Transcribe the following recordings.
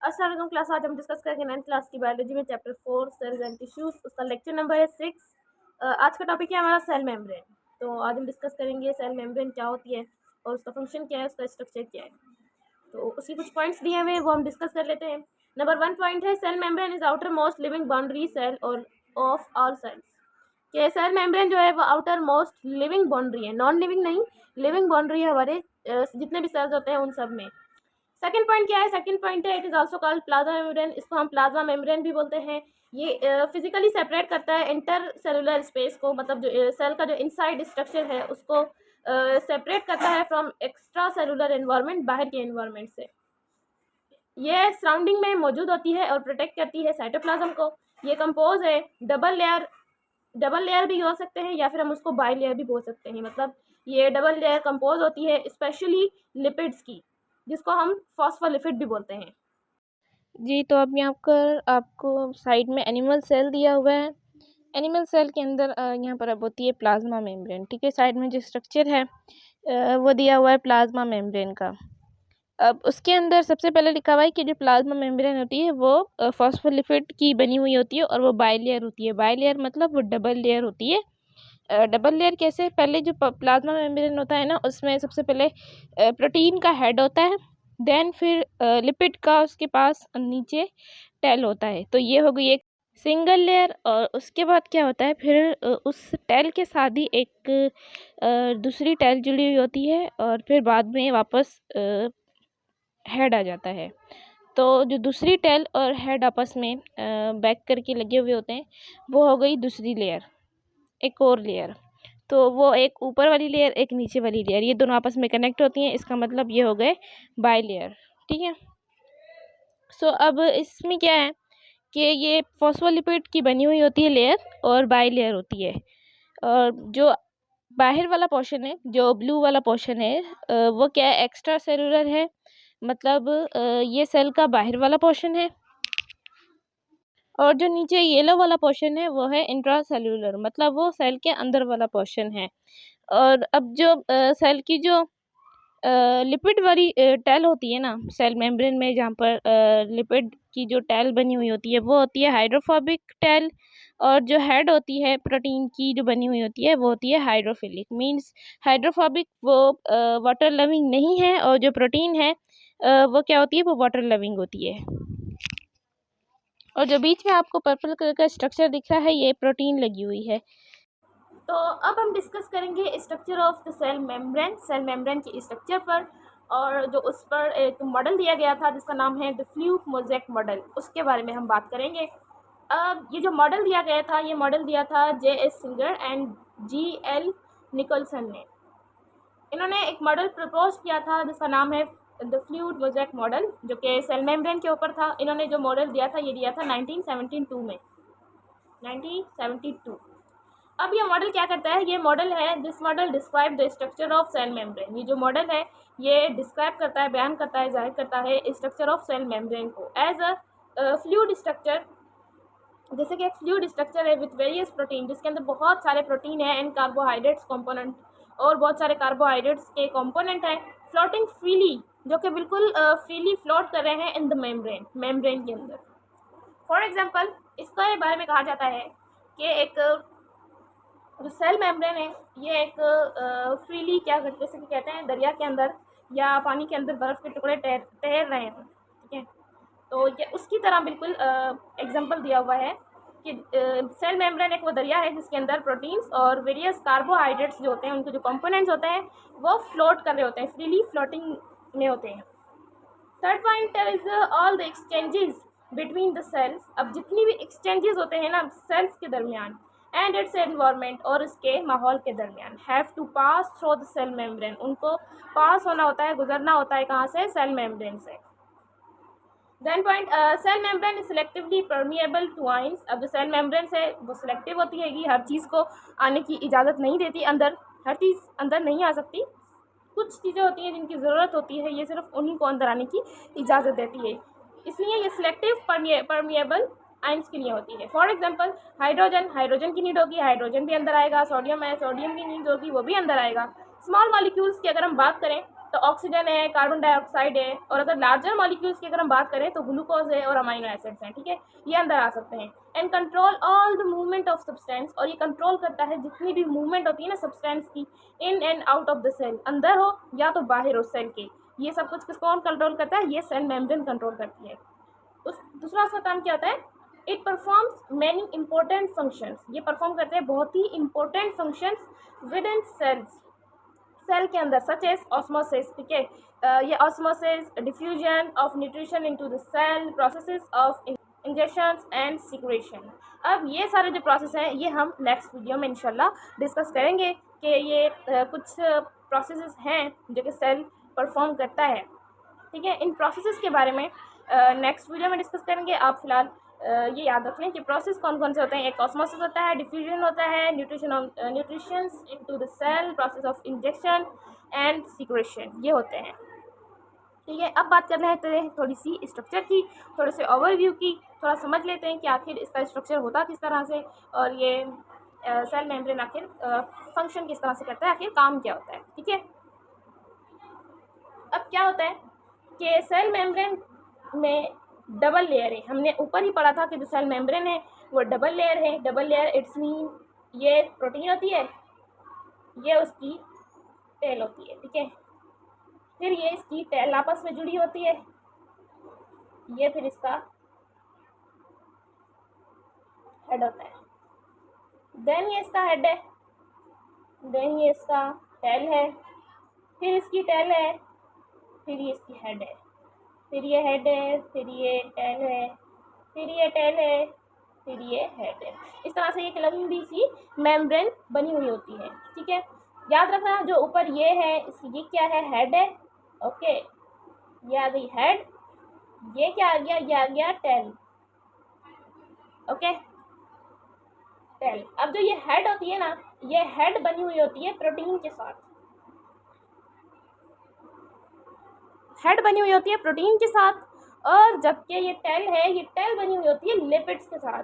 अस्सलाम वालेकुम क्लास। आज हम डिस्कस करेंगे 9th क्लास की बायोलॉजी में चैप्टर 4 सेल्स एंड टिश्यूज। उसका लेक्चर नंबर है 6। आज का टॉपिक है हमारा सेल मेम्ब्रेन। तो आज हम डिस्कस करेंगे सेल मेम्ब्रेन क्या होती है और उसका फंक्शन क्या है, उसका स्ट्रक्चर क्या है। तो उसके कुछ पॉइंट्स दिए हुए हैं, वो हम डिस्कस कर लेते हैं। नंबर 1 पॉइंट है cell membrane is outermost living boundary cell और ऑफ ऑल सेल्स। कि सेल मेम्ब्रेन जो है वो आउटर मोस्ट लिविंग बाउंड्री है, नॉन लिविंग नहीं, लिविंग बाउंड्री है हमारे जितने भी सेल्स होते हैं उन सब में। सेकंड पॉइंट क्या है? सेकंड पॉइंट है it is also called plasma membrane. इसको हम प्लाज्मा मेम्ब्रेन भी बोलते हैं। ये फिजिकली सेपरेट करता है इंटर सेलुलर स्पेस को, मतलब जो सेल का जो इनसाइड स्ट्रक्चर है उसको सेपरेट करता है फ्रॉम एक्स्ट्रा सेलुलर एनवायरनमेंट, बाहर के एनवायरनमेंट से। ये सराउंडिंग में मौजूद होती है और प्रोटेक्ट करती है साइटोप्लाज्म को। ये कंपोज है डबल लेयर भी हो सकते हैं या फिर हम उसको बाई लेयर भी बोल सकते हैं। मतलब ये डबल लेयर कंपोज होती है स्पेशली लिपिड्स की, जिसको हम फॉस्फोलिपिड भी बोलते हैं। जी, तो अब यहाँ पर आपको साइड में एनिमल सेल दिया हुआ है। एनिमल सेल के अंदर यहाँ पर अब होती है प्लाज्मा मेम्ब्रेन। ठीक है, साइड में जो स्ट्रक्चर है वो दिया हुआ है प्लाज्मा मेम्ब्रेन का। अब उसके अंदर सबसे पहले लिखा हुआ है कि जो प्लाज्मा मेम्ब्रेन होती है वो फॉस्फोलिपिड की बनी हुई होती है और वो बाइलेयर होती है। बाइलेयर मतलब वो डबल लेयर होती है। डबल लेयर कैसे? पहले जो प्लाज्मा मेम्ब्रेन होता है ना, उसमें सबसे पहले प्रोटीन का हेड होता है, देन फिर लिपिड का उसके पास नीचे टेल होता है। तो ये हो गई एक सिंगल लेयर। और उसके बाद क्या होता है फिर उस टेल के साथ ही एक दूसरी टेल जुड़ी हुई होती है और फिर बाद में वापस हेड आ जाता है। तो जो दूसरी टेल और हेड आपस में बैक करके लगे हुए होते हैं, वो हो गई दूसरी लेयर, एक और लेयर। तो वो एक ऊपर वाली लेयर, एक नीचे वाली लेयर, ये दोनों आपस में कनेक्ट होती हैं। इसका मतलब ये हो गए बाई लेयर। ठीक है। सो अब इसमें क्या है कि ये फॉस्फोलिपिड की बनी हुई होती है लेयर और बाई लेयर होती है। और जो बाहर वाला पोर्शन है, जो ब्लू वाला पोर्शन है, वो क्या है? एक्स्ट्रा सेलुलर है। मतलब ये सेल का बाहर वाला पोर्शन है। और जो नीचे येलो वाला पोर्शन है वो है इंट्रा सेलुलर, मतलब वो सेल के अंदर वाला पोर्शन है। और अब जो सेल की जो लिपिड वाली टेल होती है ना सेल मेम्ब्रेन में, जहाँ पर लिपिड की जो टेल बनी हुई होती है वो होती है हाइड्रोफोबिक टेल। और जो हेड होती है प्रोटीन की जो बनी हुई होती है वो होती है हाइड्रोफिलिक। मींस हाइड्रोफोबिक वो वाटर लविंग नहीं है, और जो प्रोटीन है वो क्या होती है? वो वाटर लविंग होती है। और जो बीच में आपको पर्पल कलर का स्ट्रक्चर दिख रहा है, ये प्रोटीन लगी हुई है। तो अब हम डिस्कस करेंगे structure of the cell membrane के स्ट्रक्चर पर, और जो उस पर एक मॉडल दिया गया था जिसका नाम है द फ्लू मोज़ेक मॉडल, उसके बारे में हम बात करेंगे। अब ये जो मॉडल दिया गया था, ये मॉडल दिया था J.S. Singer and G.L. Nicolson ने। इन्होंने एक मॉडल प्रपोज किया था जिसका नाम है द फ्लूइड मोज़ेक मॉडल, जो कि सेल मेम्ब्रेन के ऊपर था। इन्होंने जो मॉडल दिया था, ये दिया था 1972 में, 1972। अब ये मॉडल क्या करता है? ये मॉडल है, this model describe the structure of cell membrane. ये जो मॉडल है ये डिस्क्राइब करता है, बयान करता है, जाहिर करता है स्ट्रक्चर ऑफ सेल मेम्ब्रेन को एज अ फ्लूइड स्ट्रक्चर। जैसे कि एक फ्लूइड स्ट्रक्चर है विथ वेरियस प्रोटीन, जिसके अंदर बहुत सारे प्रोटीन है एंड कार्बोहाइड्रेट्स कंपोनेंट, और बहुत सारे कार्बोहाइड्रेट्स के कंपोनेंट हैं, फ्लोटिंग फ्रीली, जो कि बिल्कुल फ्रीली फ्लोट कर रहे हैं इन द मेम्ब्रेन के अंदर। फॉर एग्जांपल, इसके बारे में कहा जाता है कि एक जो सेल मेम्ब्रेन है ये एक फ्रीली क्या करते, जैसे कि कहते हैं दरिया के अंदर या पानी के अंदर बर्फ़ के टुकड़े तैर रहे हैं। ठीक है, तो ये उसकी तरह बिल्कुल एग्जांपल दिया हुआ है कि सेल मेम्ब्रेन एक वो दरिया है जिसके अंदर प्रोटीन्स और वेरियस कार्बोहाइड्रेट्स जो होते हैं, उनके जो कंपोनेंट्स होते हैं वो फ्लोट कर रहे होते हैं, फ्रीली फ्लोटिंग में होते हैं। Third point is all the exchanges between the cells. अब जितनी भी एक्सचेंजेस होते हैं ना सेल्स के दरमियान एंड इट्स एनवायरनमेंट, और इसके माहौल के दरमियान, have to pass through the cell membrane. उनको पास होना होता है, गुजरना होता है, कहाँ से? सेल मेम्ब्रेन से। Then point, cell membrane is selectively permeable to ions. अब जो सेल मेम्ब्रेन है वो सिलेक्टिव होती है कि हर चीज़ को आने की इजाज़त नहीं देती अंदर, हर चीज़ अंदर नहीं आ सकती। कुछ चीज़ें होती हैं जिनकी ज़रूरत होती है, ये सिर्फ उन्हीं को अंदर आने की इजाज़त देती है, इसलिए ये सिलेक्टिव परमिएबल आयंस के लिए होती है। फॉर एग्जांपल, हाइड्रोजन की नीड होगी, हाइड्रोजन भी अंदर आएगा। सोडियम है, सोडियम की नीड होगी, वो भी अंदर आएगा। स्मॉल मॉलिक्यूल्स की अगर हम बात करें तो ऑक्सीजन है, कार्बन डाइऑक्साइड है, और अगर लार्जर मॉलिक्यूल्स की अगर हम बात करें तो ग्लूकोज है और अमाइनो एसिड्स हैं, ठीक है, ये अंदर आ सकते हैं। And control all the movement of substance, और ये कंट्रोल करता है जितनी भी मूवमेंट होती है ना सब्सटेंस की, in and out of the cell, अंदर हो या तो बाहर हो सेल के, ये सब कुछ कौन कंट्रोल करता है, ये सेल मेम्ब्रेन कंट्रोल करती है। उस दूसरा उसका काम क्या होता है, it performs many important functions, ये परफॉर्म करते हैं बहुत ही important functions within cells, cell के अंदर, सच एज ऑस्मोसिस, ठीक है, ये osmosis, diffusion of nutrition into the cell, processes of injections and secretion. अब ये सारे जो प्रोसेस हैं ये हम नेक्स्ट वीडियो में इंशाल्लाह डिस्कस करेंगे कि ये कुछ प्रोसेसेस हैं जो कि सेल परफॉर्म करता है, ठीक है। इन प्रोसेसेस के बारे में नेक्स्ट वीडियो में डिस्कस करेंगे। आप फिलहाल ये याद रखें कि प्रोसेस कौन कौन से होते हैं, एक ऑस्मोसिस होता है, डिफ्यूजन होता है, nutrition into the cell, process of injection and secretion, ये होते हैं, ठीक है। अब बात करना है थोड़ी सी स्ट्रक्चर की, थोड़े से ओवरव्यू की, थोड़ा समझ लेते हैं कि आखिर इसका स्ट्रक्चर होता किस तरह से, और ये सेल मेम्ब्रेन आखिर फंक्शन किस तरह से करता है, आखिर काम क्या होता है, ठीक है। अब क्या होता है कि सेल मेम्ब्रेन में डबल लेयर है, हमने ऊपर ही पढ़ा था कि जो सेल मेम्ब्रेन है वो डबल लेयर है। डबल लेयर इट्स मीन ये प्रोटीन होती है, ये उसकी टेल होती है, ठीक है, फिर ये इसकी टेल आपस में जुड़ी होती है, ये फिर इसका हेड होता है, देन ये इसका हेड है, देन ये इसका टेल है, फिर इसकी टेल है, फिर ये इसकी हेड है, फिर ये हेड है, फिर ये टेल है, फिर ये टेल है, फिर ये हेड है। इस तरह से एक लंबी सी मेम्ब्रेन बनी हुई होती है, ठीक है। याद रखना जो ऊपर ये है ये क्या है, हेड है, ओके, ये आ गई हेड, ये क्या आ गया, ये आ गया टेल, ओके, टेल। अब जो ये हेड होती है ना, ये हेड बनी हुई होती है प्रोटीन के साथ, हेड बनी हुई होती है प्रोटीन के साथ, और जबकि ये टेल है, ये टेल बनी हुई होती है लिपिड्स के साथ,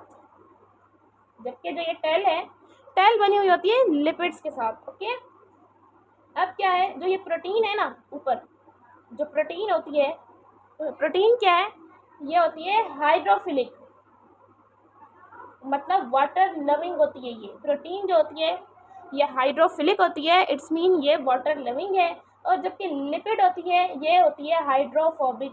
जबकि जो ये टेल है, टेल बनी हुई होती है लिपिड्स के साथ, ओके। अब क्या है, जो ये प्रोटीन है ना ऊपर, जो प्रोटीन होती है, प्रोटीन क्या है, ये होती है हाइड्रोफिलिक, मतलब वाटर लविंग होती है। ये प्रोटीन जो होती है ये हाइड्रोफिलिक होती है, इट्स मीन ये वाटर लविंग है, और जबकि लिपिड होती है ये होती है हाइड्रोफोबिक।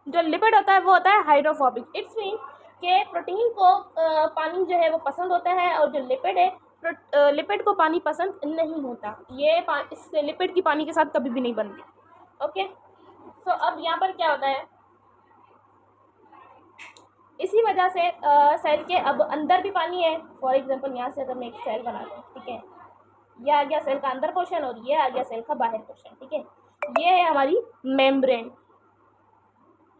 जो लिपिड होता है वो होता है हाइड्रोफोबिक, इट्स मीन कि प्रोटीन को पानी जो है वो पसंद होता है, और जो लिपिड है लिपिड को पानी पसंद नहीं होता, ये इस लिपिड की पानी के साथ कभी भी नहीं बनती, ओके। तो अब यहाँ पर क्या होता है, इसी वजह से सेल के अब अंदर भी पानी है। फॉर एग्जांपल यहाँ से अगर मैं एक सेल बना दूँ, ठीक है, ये आ गया सेल का अंदर पोर्शन और ये आ गया सेल का बाहर पोर्शन, ठीक है, ये है हमारी मेम्ब्रेन,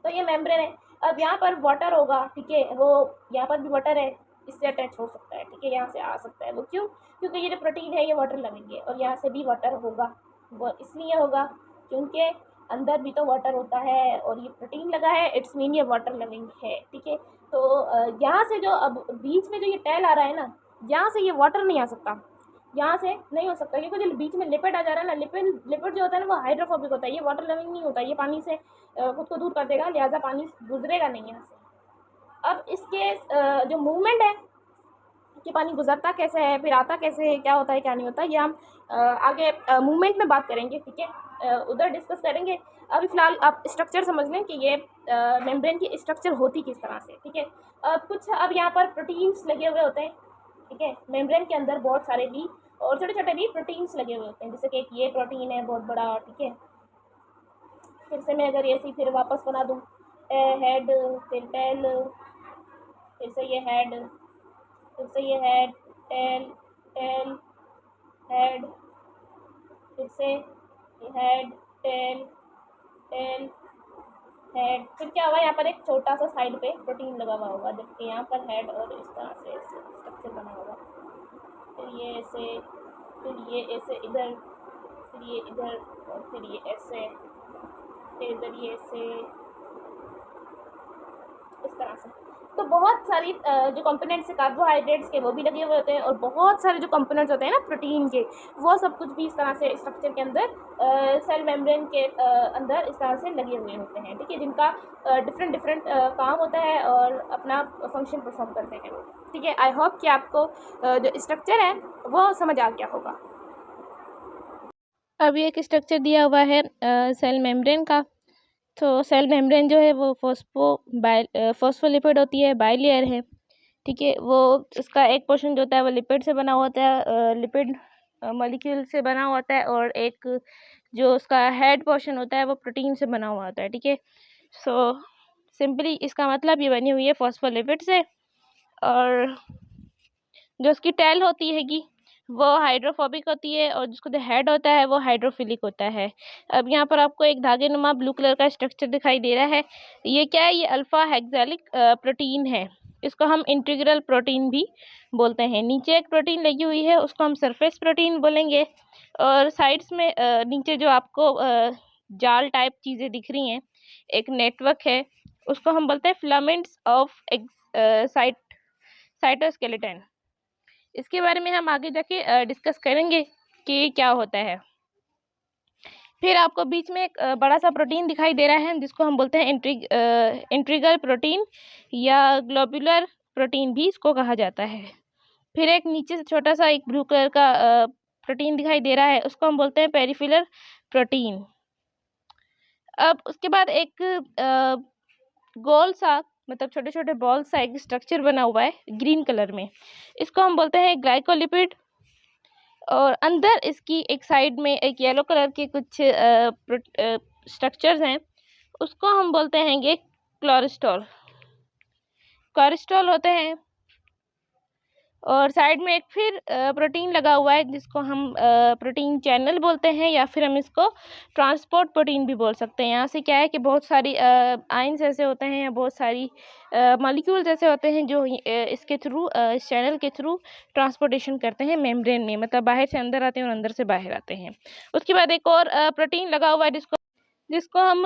तो ये मेम्ब्रेन है। अब यहाँ पर वाटर होगा, ठीक है, वो यहाँ पर भी वाटर है, इससे अटैच हो सकता है, ठीक है, यहाँ से आ सकता है, वो क्यों, क्योंकि ये जो प्रोटीन है ये वाटर लविंग है, और यहाँ से भी वाटर होगा, वो इसलिए होगा क्योंकि अंदर भी तो वाटर होता है, और ये प्रोटीन लगा है, इट्स मीन ये वाटर लविंग है, ठीक है। तो यहाँ से जो अब बीच में जो ये टेल आ रहा है ना, यहाँ से ये वाटर नहीं आ सकता, यहाँ से नहीं हो सकता, क्योंकि जो बीच में लिपिड आ जा रहा है ना, लिपिड जो होता है ना वो हाइड्रोफोबिक होता है, ये वाटर लविंग नहीं होता, ये पानी से खुद को दूर कर देगा, लिहाजा पानी गुजरेगा नहीं यहाँ से। अब इसके जो मूवमेंट है कि पानी गुजरता कैसे है, फिर आता कैसे है, क्या होता है क्या नहीं होता, ये हम आगे मूवमेंट में बात करेंगे, ठीक है, उधर डिस्कस करेंगे। अभी फ़िलहाल आप स्ट्रक्चर समझ लें कि ये मेम्ब्रेन की स्ट्रक्चर होती किस तरह से, ठीक है। कुछ अब यहाँ पर प्रोटीन्स लगे हुए होते हैं, ठीक है, मेम्ब्रेन के अंदर बहुत सारे भी और छोटे छोटे भी प्रोटीन्स लगे हुए होते हैं, जैसे कि ये प्रोटीन है बहुत बड़ा, ठीक है। फिर से मैं अगर ऐसे फिर वापस बना दूँ, हेड, फिर टेल, फिर से ये हेड, फिर से ये हेड, टेल, टेल, हेड, फिर से हेड, टेल, टेल, हेड, फिर क्या होगा, यहाँ पर एक छोटा सा साइड पे प्रोटीन लगा हुआ होगा, जबकि यहाँ पर हेड और इस तरह से स्ट्रक्चर बना होगा, फिर ये ऐसे, फिर ये ऐसे इधर, फिर ये इधर, और फिर ये ऐसे, फिर इधर ये ऐसे, इस तरह से। तो बहुत सारी जो कंपोनेंट्स है कार्बोहाइड्रेट्स के वो भी लगे हुए होते हैं, और बहुत सारे जो कंपोनेंट्स होते हैं ना प्रोटीन के, वो सब कुछ भी इस तरह से स्ट्रक्चर के अंदर सेल मेम्ब्रेन के अंदर इस तरह से लगे हुए होते हैं, ठीक है, जिनका डिफरेंट डिफरेंट काम होता है और अपना फंक्शन परफॉर्म करते हैं वो, ठीक है। आई होप कि आपको जो स्ट्रक्चर है वो समझ आ गया होगा। अब एक स्ट्रक्चर दिया हुआ है सेल मेम्ब्रेन का। तो सेल मेम्ब्रेन जो है वो फॉस्फोलिपिड होती है, बाइलेयर है, ठीक है। वो इसका एक पोर्शन जो होता है वो लिपिड से बना हुआ होता है, लिपिड मॉलिक्यूल से बना हुआ होता है, और एक जो उसका हेड पोर्शन होता है वो प्रोटीन से बना हुआ होता है, ठीक है। सो सिंपली इसका मतलब ये बनी हुई है फॉस्फोलिपिड से, और जो उसकी टेल होती हैगी वो हाइड्रोफोबिक होती है, और जिसको जो हेड होता है वो हाइड्रोफिलिक होता है। अब यहाँ पर आपको एक धागे नुमा ब्लू कलर का स्ट्रक्चर दिखाई दे रहा है। ये क्या है? ये अल्फा हेक्सालिक प्रोटीन है। इसको हम इंटीग्रल प्रोटीन भी बोलते हैं। नीचे एक प्रोटीन लगी हुई है, उसको हम सरफेस प्रोटीन बोलेंगे, और साइड्स में नीचे जो आपको जाल टाइप चीज़ें दिख रही हैं, एक नेटवर्क है, उसको हम बोलते हैं फिलामेंट्स ऑफ साइटोस्केलेटन। इसके बारे में हम आगे जाके डिस्कस करेंगे कि क्या होता है। फिर आपको बीच में एक बड़ा सा प्रोटीन दिखाई दे रहा है, जिसको हम बोलते हैं इंट्रीगल प्रोटीन या ग्लोबुलर प्रोटीन भी इसको कहा जाता है। फिर एक नीचे से छोटा सा एक ब्लू कलर का प्रोटीन दिखाई दे रहा है, उसको हम बोलते हैं पेरिफेरल प्रोटीन। अब उसके बाद एक गोल सा, मतलब छोटे छोटे बॉल सा एक स्ट्रक्चर बना हुआ है ग्रीन कलर में, इसको हम बोलते हैं ग्लाइकोलिपिड। और अंदर इसकी एक साइड में एक येलो कलर के कुछ स्ट्रक्चर्स हैं, उसको हम बोलते हैं कोलेस्ट्रॉल होते हैं। और साइड में एक फिर प्रोटीन लगा हुआ है, जिसको हम प्रोटीन चैनल बोलते हैं, या फिर हम इसको ट्रांसपोर्ट प्रोटीन भी बोल सकते हैं। यहाँ से क्या है कि बहुत सारी आयंस ऐसे होते हैं, या बहुत सारी मॉलिक्यूल्स ऐसे होते हैं जो इसके थ्रू इस चैनल के थ्रू ट्रांसपोर्टेशन करते हैं मेम्ब्रेन में, मतलब बाहर से अंदर आते हैं और अंदर से बाहर आते हैं। उसके बाद एक और प्रोटीन लगा हुआ है, जिसको हम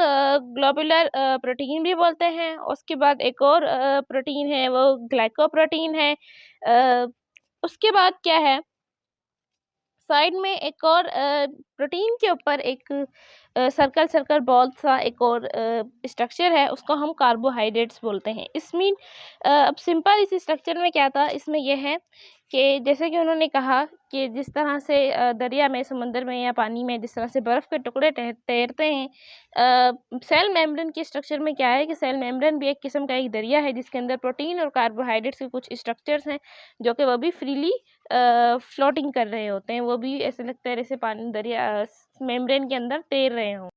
ग्लोबुलर प्रोटीन भी बोलते हैं। उसके बाद एक और प्रोटीन है, वो ग्लाइकोप्रोटीन है। उसके बाद क्या है, साइड में एक और प्रोटीन के ऊपर एक सर्कल बॉल सा एक और स्ट्रक्चर है, उसको हम कार्बोहाइड्रेट्स बोलते हैं। इसमें अब सिंपल इस स्ट्रक्चर में क्या था, इसमें यह है कि जैसे कि उन्होंने कहा कि जिस तरह से दरिया में, समंदर में या पानी में जिस तरह से बर्फ़ के टुकड़े तैरते हैं, सेल मेम्ब्रेन के स्ट्रक्चर में क्या है कि सेल मेम्ब्रेन भी एक किस्म का एक दरिया है, जिसके अंदर प्रोटीन और कार्बोहाइड्रेट्स के कुछ स्ट्रक्चर्स हैं, जो कि वो भी फ्रीली फ्लोटिंग कर रहे होते हैं। वो भी ऐसे लगता है जैसे पानी दरिया मेम्ब्रेन के अंदर तैर रहे हों।